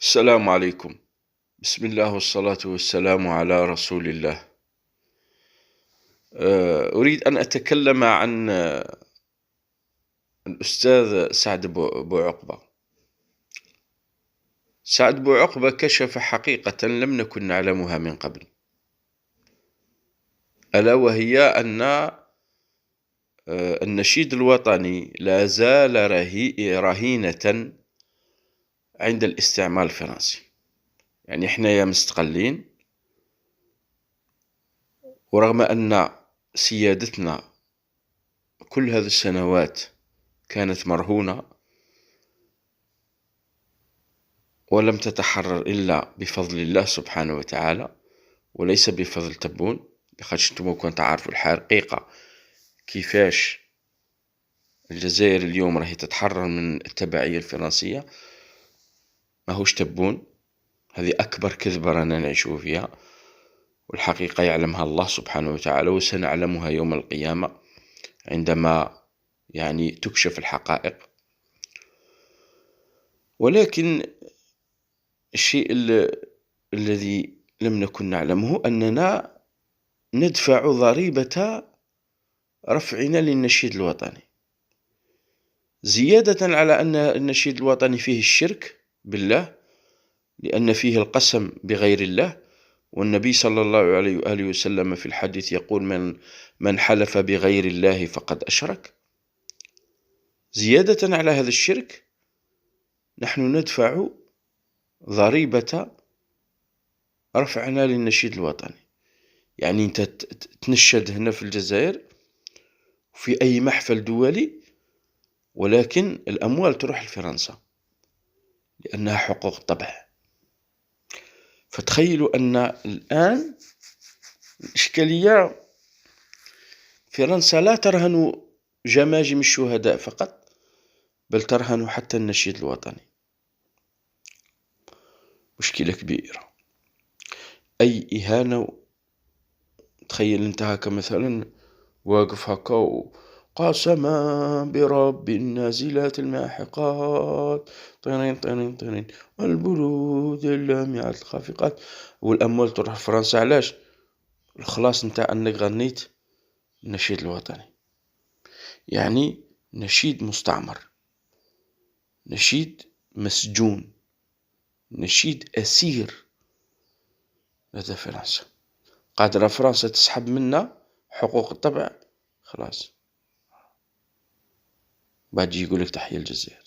السلام عليكم. بسم الله والصلاة والسلام على رسول الله. أريد أن أتكلم عن الأستاذ سعد بوعقبة. سعد بوعقبة كشف حقيقة لم نكن نعلمها من قبل، ألا وهي أن النشيد الوطني لا زال رهينة عند الاستعمار الفرنسي. يعني إحنا مستقلين، ورغم أن سيادتنا كل هذه السنوات كانت مرهونة ولم تتحرر إلا بفضل الله سبحانه وتعالى، وليس بفضل تبون. لخاطش نتوما كون تعرفوا الحقيقة كيفاش الجزائر اليوم راهي تتحرر من التبعية الفرنسية، ماهوش تبون. هذه أكبر كذبة رانا نعيشوا فيها، والحقيقة يعلمها الله سبحانه وتعالى، وسنعلمها يوم القيامة عندما تكشف الحقائق. ولكن الشيء الذي لم نكن نعلمه أننا ندفع ضريبة رفعنا للنشيد الوطني، زيادة على أن النشيد الوطني فيه الشرك بالله، لأن فيه القسم بغير الله، والنبي صلى الله عليه وآله وسلم في الحديث يقول: من حلف بغير الله فقد أشرك. زيادة على هذا الشرك نحن ندفع ضريبة رفعنا للنشيد الوطني. يعني أنت تنشد هنا في الجزائر في أي محفل دولي، ولكن الأموال تروح لفرنسا لأنها حقوق طبع. فتخيلوا أن الآن الإشكالية، فرنسا لا ترهن جماجم الشهداء فقط، بل ترهن حتى النشيد الوطني. مشكلة كبيرة، أي إهانة. تخيل أنت هكا مثلا واقف هكا قسما برب النازلات الماحقات طيرين طيرين طيرين والبرود اللامعات الخافقات، والأموال تروح لفرنسا. علاش؟ الخلاص نتاع أنك غنيت النشيد الوطني. يعني نشيد مستعمر، نشيد مسجون، نشيد أسير لدى فرنسا. قادرة فرنسا تسحب منا حقوق الطبع، خلاص بعد يقولك تحيا الجزائر.